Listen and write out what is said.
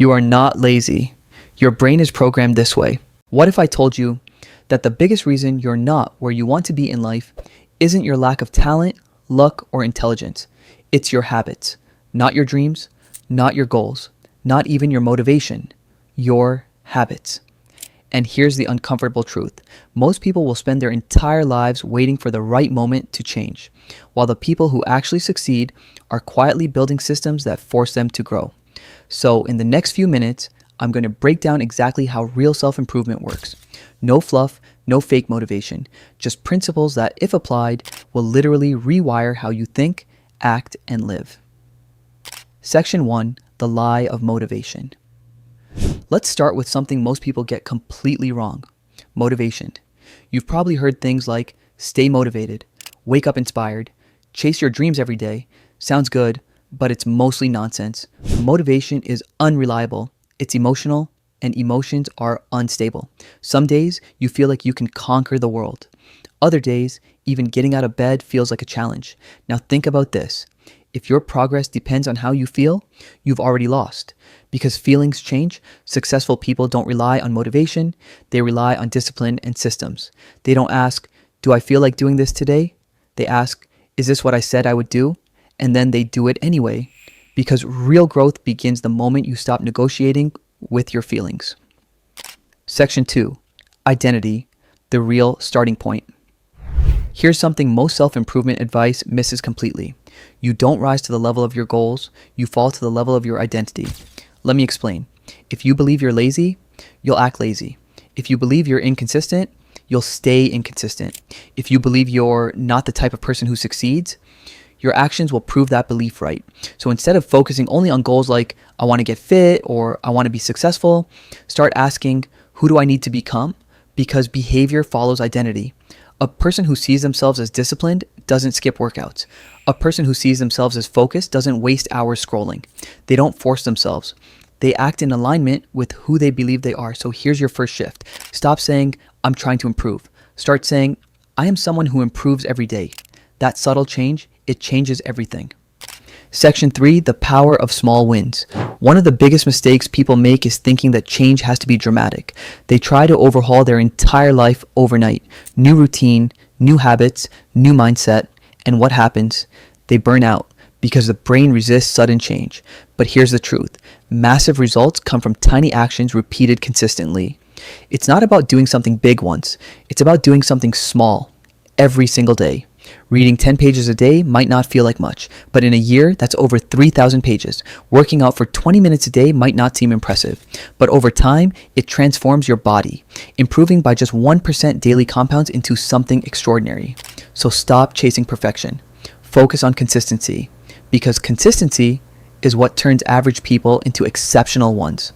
You are not lazy. Your brain is programmed this way. What if I told you that the biggest reason you're not where you want to be in life isn't your lack of talent, luck, or intelligence? It's your habits, not your dreams, not your goals, not even your motivation, your habits. And here's the uncomfortable truth. Most people will spend their entire lives waiting for the right moment to change, while the people who actually succeed are quietly building systems that force them to grow. So in the next few minutes, I'm going to break down exactly how real self-improvement works. No fluff, no fake motivation, just principles that, if applied, will literally rewire how you think, act, and live. Section 1, the lie of motivation. Let's start with something most people get completely wrong: motivation. You've probably heard things like stay motivated, wake up inspired, chase your dreams every day. Sounds good, but it's mostly nonsense. Motivation is unreliable, it's emotional, and emotions are unstable. Some days you feel like you can conquer the world. Other days, even getting out of bed feels like a challenge. Now think about this. If your progress depends on how you feel, you've already lost. Because feelings change, successful people don't rely on motivation, they rely on discipline and systems. They don't ask, do I feel like doing this today? They ask, is this what I said I would do? And then they do it anyway. Because real growth begins the moment you stop negotiating with your feelings. Section 2, identity, the real starting point. Here's something most self-improvement advice misses completely. You don't rise to the level of your goals, you fall to the level of your identity. Let me explain. If you believe you're lazy, you'll act lazy. If you believe you're inconsistent, you'll stay inconsistent. If you believe you're not the type of person who succeeds, your actions will prove that belief right. So instead of focusing only on goals like I want to get fit or I want to be successful, start asking, who do I need to become? Because behavior follows identity. A person who sees themselves as disciplined doesn't skip workouts. A person who sees themselves as focused doesn't waste hours scrolling. They don't force themselves. They act in alignment with who they believe they are. So here's your first shift. Stop saying, I'm trying to improve. Start saying, I am someone who improves every day. That subtle change, it changes everything. Section 3, the power of small wins. One of the biggest mistakes people make is thinking that change has to be dramatic. They try to overhaul their entire life overnight. New routine, new habits, new mindset, and what happens? They burn out because the brain resists sudden change. But here's the truth. Massive results come from tiny actions repeated consistently. It's not about doing something big once. It's about doing something small every single day. Reading 10 pages a day might not feel like much, but in a year, that's over 3,000 pages. Working out for 20 minutes a day might not seem impressive, but over time, it transforms your body. Improving by just 1% daily compounds into something extraordinary. So stop chasing perfection. Focus on consistency, because consistency is what turns average people into exceptional ones.